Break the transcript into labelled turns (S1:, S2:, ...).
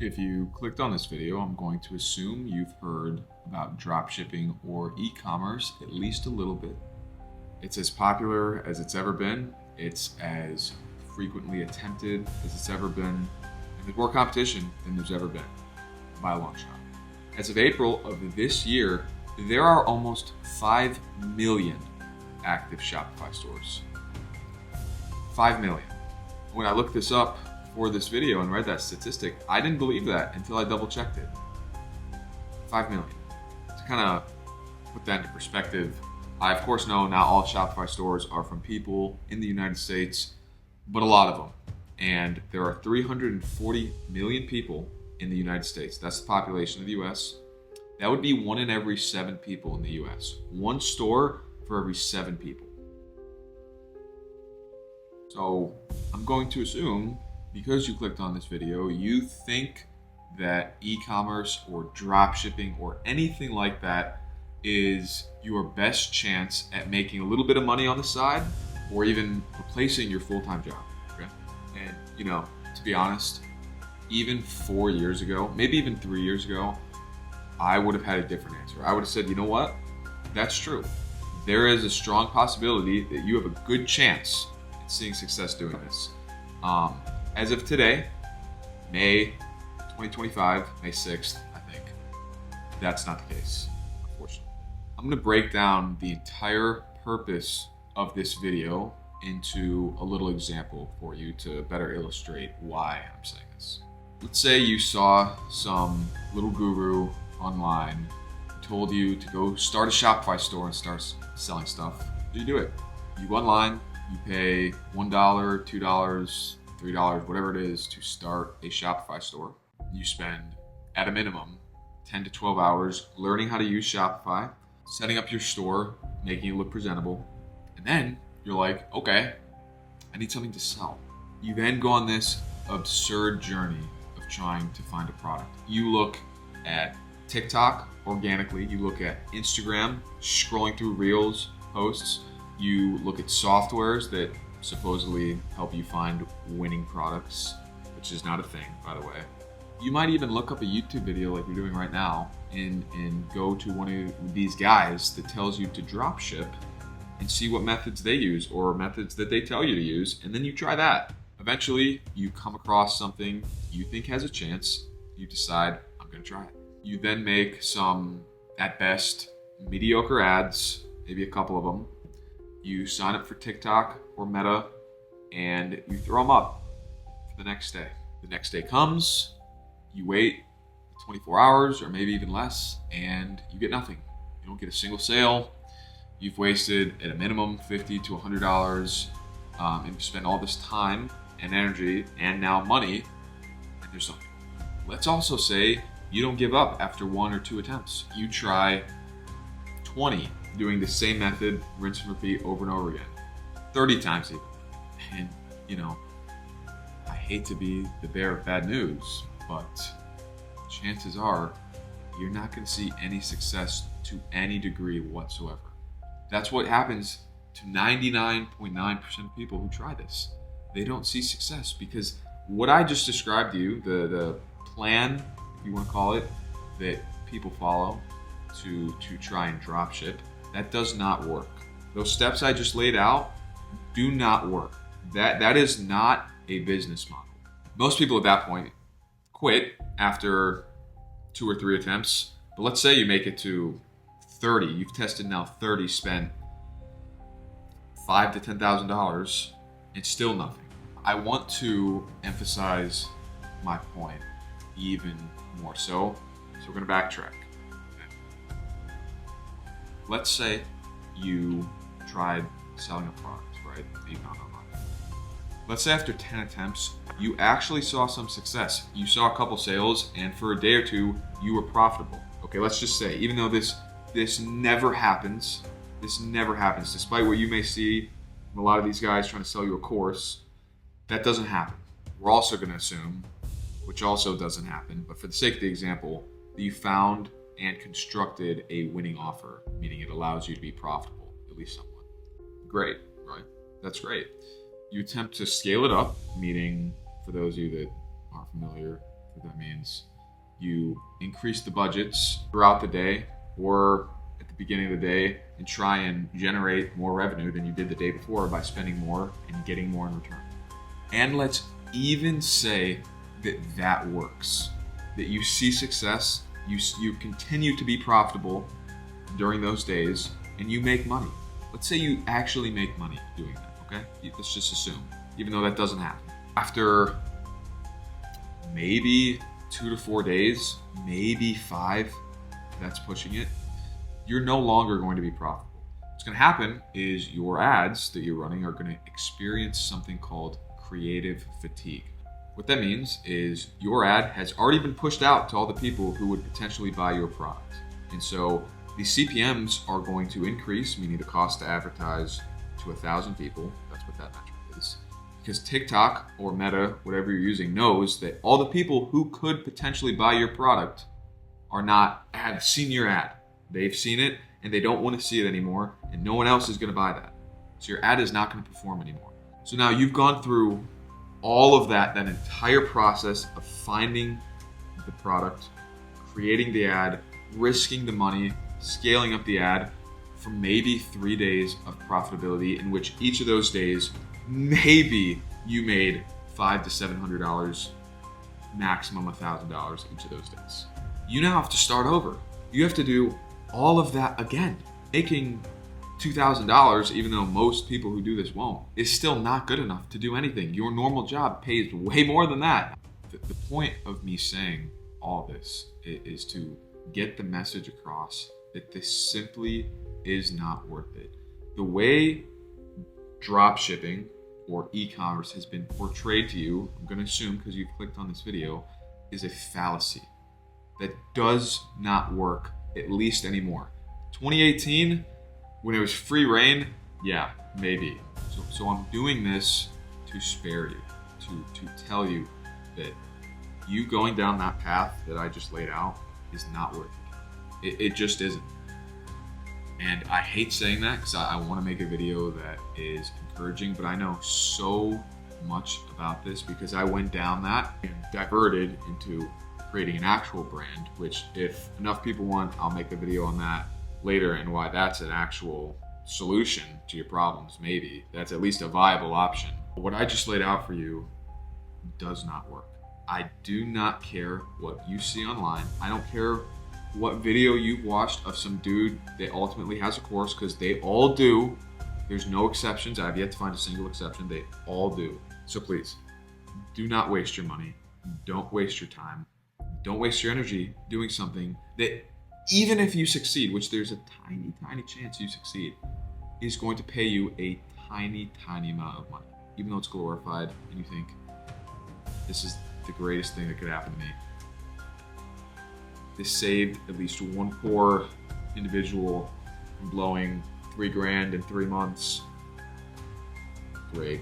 S1: If you clicked on this video, I'm going to assume you've heard about dropshipping or e-commerce at least a little bit. It's as popular as it's ever been. It's as frequently attempted as it's ever been. And there's more competition than there's ever been, by a long shot. As of April of this year, there are almost 5 million active Shopify stores. 5 million. When I looked this up for this video and read that statistic, I didn't believe that until I double checked it. 5 million. To kind of put that into perspective, I of course know not all Shopify stores are from people in the United States, but a lot of them. And there are 340 million people in the United States. That's the population of the US. That would be 1 in every 7 people in the US. One store for every 7 people. So I'm going to assume, because you clicked on this video, you think that e-commerce or dropshipping or anything like that is your best chance at making a little bit of money on the side or even replacing your full-time job. Okay? And to be honest, even 4 years ago, maybe even 3 years ago, I would have had a different answer. I would have said, you know what? That's true. There is a strong possibility that you have a good chance at seeing success doing this. As of today, May 2025, May 6th, I think, that's not the case, unfortunately. I'm going to break down the entire purpose of this video into a little example for you to better illustrate why I'm saying this. Let's say you saw some little guru online who told you to go start a Shopify store and start selling stuff. So you do it. You go online, you pay $1, $2, $3, whatever it is to start a Shopify store. You spend, at a minimum, 10 to 12 hours learning how to use Shopify, setting up your store, making it look presentable. And then you're like, okay, I need something to sell. You then go on this absurd journey of trying to find a product. You look at TikTok organically, you look at Instagram, scrolling through Reels, posts, you look at softwares that supposedly help you find winning products, which is not a thing, by the way. You might even look up a YouTube video like you're doing right now and go to one of these guys that tells you to drop ship and see what methods they use or methods that they tell you to use, and then you try that. Eventually, you come across something you think has a chance, you decide, I'm gonna try it. You then make some, at best, mediocre ads, maybe a couple of them. You sign up for TikTok or Meta, and you throw them up for the next day. The next day comes, you wait 24 hours or maybe even less, and you get nothing. You don't get a single sale. You've wasted at a minimum $50 to $100, and you spend all this time and energy and now money, and there's nothing. Let's also say you don't give up after 1 or 2 attempts. You try 20, doing the same method, rinse and repeat over and over again, 30 times even. And I hate to be the bearer of bad news, but chances are you're not going to see any success to any degree whatsoever. That's what happens to 99.9% of people who try this. They don't see success because what I just described to you, the plan, if you want to call it, that people follow to try and drop ship, that does not work. Those steps I just laid out do not work. That is not a business model. Most people at that point quit after 2 or 3 attempts. But let's say you make it to 30. You've tested now 30, spent $5,000 to $10,000, and still nothing. I want to emphasize my point even more so. So we're going to backtrack. Let's say you tried selling a product, right? You found online. Let's say after 10 attempts, you actually saw some success. You saw a couple sales, and for a day or 2, you were profitable. Okay, let's just say, even though this never happens, despite what you may see from a lot of these guys trying to sell you a course, that doesn't happen. We're also going to assume, which also doesn't happen, but for the sake of the example, that you found and constructed a winning offer, meaning it allows you to be profitable, at least somewhat. Great, right? That's great. You attempt to scale it up, meaning, for those of you that aren't familiar, That means you increase the budgets throughout the day or at the beginning of the day and try and generate more revenue than you did the day before by spending more and getting more in return. And let's even say that that works, that you see success, you continue to be profitable during those days, and you make money. Let's say you actually make money doing that, okay? Let's just assume, even though that doesn't happen. After maybe 2 to 4 days, maybe 5, that's pushing it, you're no longer going to be profitable. What's going to happen is your ads that you're running are going to experience something called creative fatigue. What that means is your ad has already been pushed out to all the people who would potentially buy your product. And so the CPMs are going to increase, meaning the cost to advertise to 1,000 people. That's what that metric is. Because TikTok or Meta, whatever you're using, knows that all the people who could potentially buy your product have seen your ad. They've seen it and they don't want to see it anymore, and no one else is going to buy that. So your ad is not going to perform anymore. So now you've gone through all of that entire process of finding the product, creating the ad, risking the money, scaling up the ad for maybe 3 days of profitability, in which each of those days, maybe you made $500 to $700, maximum $1,000 each of those days. You now have to start over. You have to do all of that again. Making $2,000, even though most people who do this won't, is still not good enough to do anything. Your normal job pays way more than that. The point of me saying all this is to get the message across that this simply is not worth it. The way drop shipping or e-commerce has been portrayed to you, I'm going to assume because you've clicked on this video, is a fallacy that does not work, at least anymore. 2018, when it was free reign, yeah, maybe. So I'm doing this to spare you, to tell you that you going down that path that I just laid out is not worth it. It just isn't. And I hate saying that because I want to make a video that is encouraging, but I know so much about this because I went down that and diverted into creating an actual brand, which if enough people want, I'll make a video on that later and why that's an actual solution to your problems. Maybe that's at least a viable option. But what I just laid out for you does not work. I do not care what you see online. I don't care what video you've watched of some dude that ultimately has a course, because they all do. There's no exceptions. I've yet to find a single exception. They all do. So please, do not waste your money. Don't waste your time. Don't waste your energy doing something that, even if you succeed, which there's a tiny, tiny chance you succeed, is going to pay you a tiny, tiny amount of money. Even though it's glorified and you think, this is the greatest thing that could happen to me. This saved at least one poor individual from blowing $3,000 in 3 months. Great.